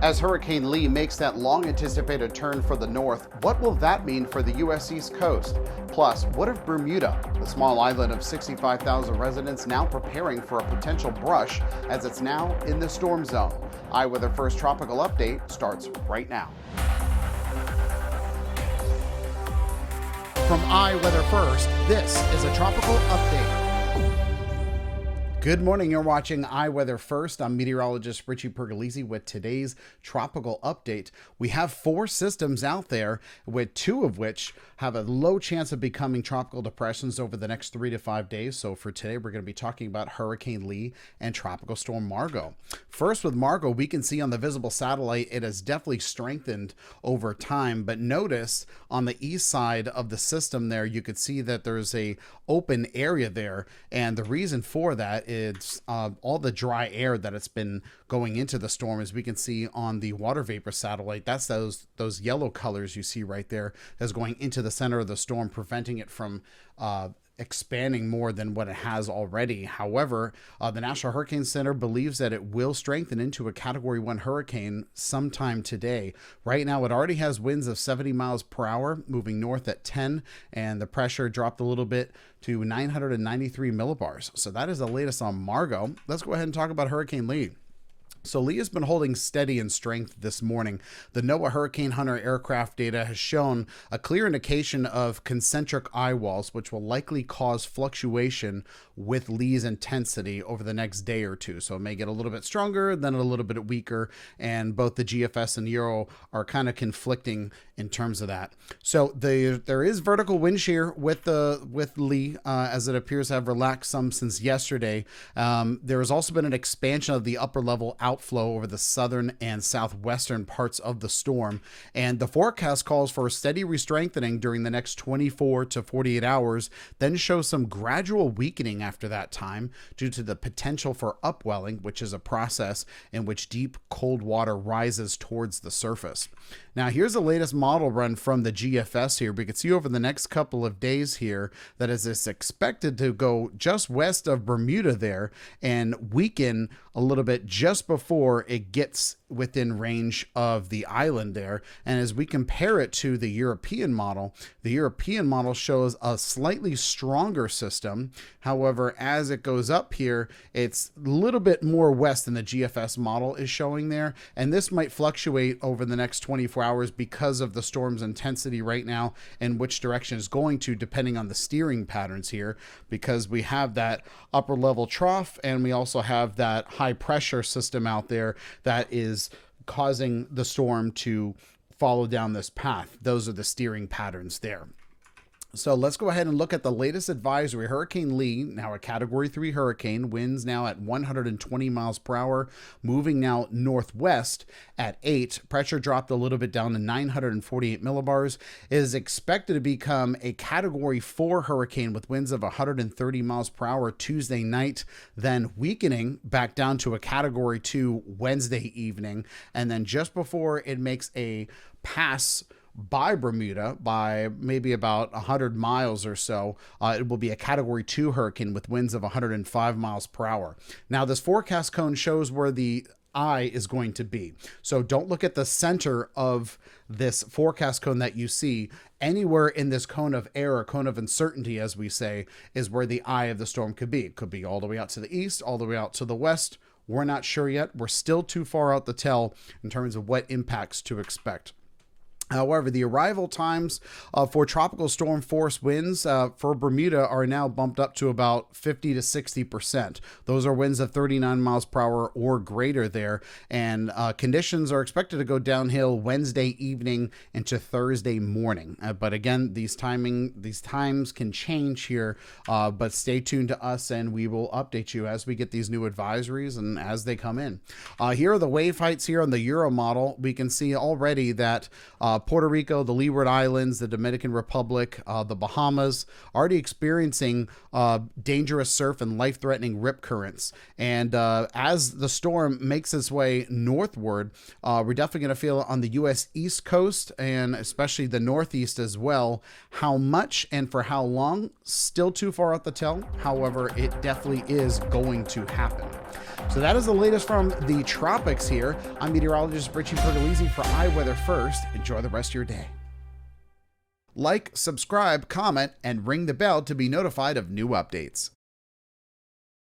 As Hurricane Lee makes that long-anticipated turn for the north, what will that mean for the U.S. East Coast? Plus, what if Bermuda, the small island of 65,000 residents, now preparing for a potential brush as it's now in the storm zone? iWeather First Tropical Update starts right now. From iWeather First, this is a tropical update. Good morning, you're watching iWeather First. I'm meteorologist Richie Pergolesi with today's tropical update. We have 4 systems out there, with 2 of which have a low chance of becoming tropical depressions over the next 3 to 5 days. So for today, we're going to be talking about Hurricane Lee and Tropical Storm Margot. First, with Margot, we can see on the visible satellite, it has definitely strengthened over time. But notice on the east side of the system there, you could see that there's a open area there. And the reason for that it's all the dry air that it's been going into the storm, as we can see on the water vapor satellite. That's those yellow colors you see right there that's going into the center of the storm, preventing it from expanding more than what it has already. However, the National Hurricane Center believes that it will strengthen into a Category 1 hurricane sometime today. Right now, it already has winds of 70 miles per hour, moving north at 10, and the pressure dropped a little bit to 993 millibars. So that is the latest on Margot. Let's go ahead and talk about Hurricane Lee. So Lee has been holding steady in strength this morning. The NOAA Hurricane Hunter aircraft data has shown a clear indication of concentric eye walls, which will likely cause fluctuation with Lee's intensity over the next day or two. So it may get a little bit stronger, then a little bit weaker, and both the GFS and Euro are kind of conflicting in terms of that. So there is vertical wind shear with Lee, as it appears to have relaxed some since yesterday. There has also been an expansion of the upper level outflow over the southern and southwestern parts of the storm, and the forecast calls for a steady restrengthening during the next 24 to 48 hours, then shows some gradual weakening after that time due to the potential for upwelling, which is a process in which deep cold water rises towards the surface. Now here's the latest model run from the GFS here. We can see over the next couple of days here that it's expected to go just west of Bermuda there and weaken a little bit just before it gets within range of the island there. And as we compare it to the European model shows a slightly stronger system. However, as it goes up here, it's a little bit more west than the GFS model is showing there. And this might fluctuate over the next 24 hours because of the storm's intensity right now and which direction it's going to, depending on the steering patterns here, because we have that upper level trough and we also have that high pressure system out there that is causing the storm to follow down this path. Those are the steering patterns there. So let's go ahead and look at the latest advisory. Hurricane Lee, now a Category 3 hurricane, winds now at 120 miles per hour, moving now northwest at 8. Pressure dropped a little bit down to 948 millibars. It is expected to become a Category 4 hurricane with winds of 130 miles per hour Tuesday night, then weakening back down to a Category 2 Wednesday evening. And then just before it makes a pass by Bermuda by maybe about 100 miles or so, it will be a Category 2 hurricane with winds of 105 miles per hour. Now, this forecast cone shows where the eye is going to be. So don't look at the center of this forecast cone that you see. Anywhere in this cone of error, cone of uncertainty, as we say, is where the eye of the storm could be. It could be all the way out to the east, all the way out to the west. We're not sure yet. We're still too far out to tell in terms of what impacts to expect. However, the arrival times for tropical storm force winds for Bermuda are now bumped up to about 50 to 60%. Those are winds of 39 miles per hour or greater there. And conditions are expected to go downhill Wednesday evening into Thursday morning. But again, these times can change here. But stay tuned to us and we will update you as we get these new advisories and as they come in. Here are the wave heights here on the Euro model. We can see already that Puerto Rico, the Leeward Islands, the Dominican Republic, the Bahamas, already experiencing dangerous surf and life-threatening rip currents. And as the storm makes its way northward, we're definitely going to feel it on the U.S. East Coast and especially the Northeast as well. How much and for how long, still too far out to tell. However, it definitely is going to happen. So that is the latest from the tropics here. I'm meteorologist Richie Pergolesi for iWeather First. Enjoy the rest of your day. Like, subscribe, comment, and ring the bell to be notified of new updates.